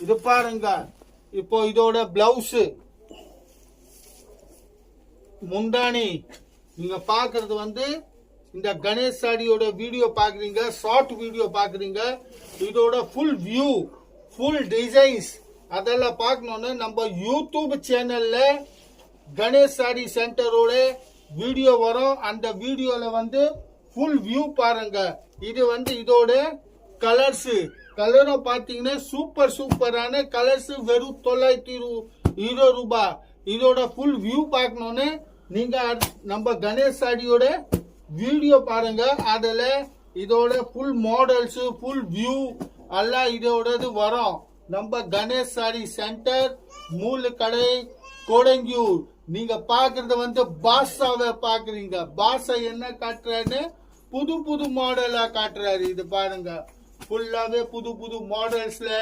இது பாருங்க. இப்போ இதோட பிளவுஸ், முந்தானி நீங்க பாக்குறது வந்து இந்த கணேஷ் சாடியோட வீடியோ பாக்குறீங்க, ஷார்ட் வீடியோ பாக்குறீங்க. இதோட ஃபுல் வியூ, ஃபுல் டிசைன்ஸ் அதெல்லாம் பார்க்கணும்னு நம்ம யூடியூப் சேனல்ல கணேஷ் சாடி சென்டரோட வீடியோ வரும். அந்த வீடியோல வந்து ஃபுல் வியூ பாருங்க. இது வந்து இதோட கலர்ஸ், கலரும் பாத்தீங்கன்னா சூப்பர் சூப்பரான கலர்ஸ். வெறும் 920 ரூபாய். இதோட ஃபுல் வியூ பார்க்கணும்னு நீங்க நம்ம கணேஷ் சாடியோட வீடியோ பாருங்க. அதுல இதோட ஃபுல் மாடல்ஸ், ஃபுல் வியூ எல்லாம் இதோடது வரும். நம்ம கணேஷ் சாடி சென்டர், மூல கடை, கோடங்கியூர். நீங்க பாக்குறது வந்து பாஷாவை பாக்குறீங்க. பாஷா என்ன காட்டுறாரு, புது புது மாடலா காட்டுறாரு. இது பாருங்க, ஃபுல்லாவே புது புது மாடல்ஸ்ல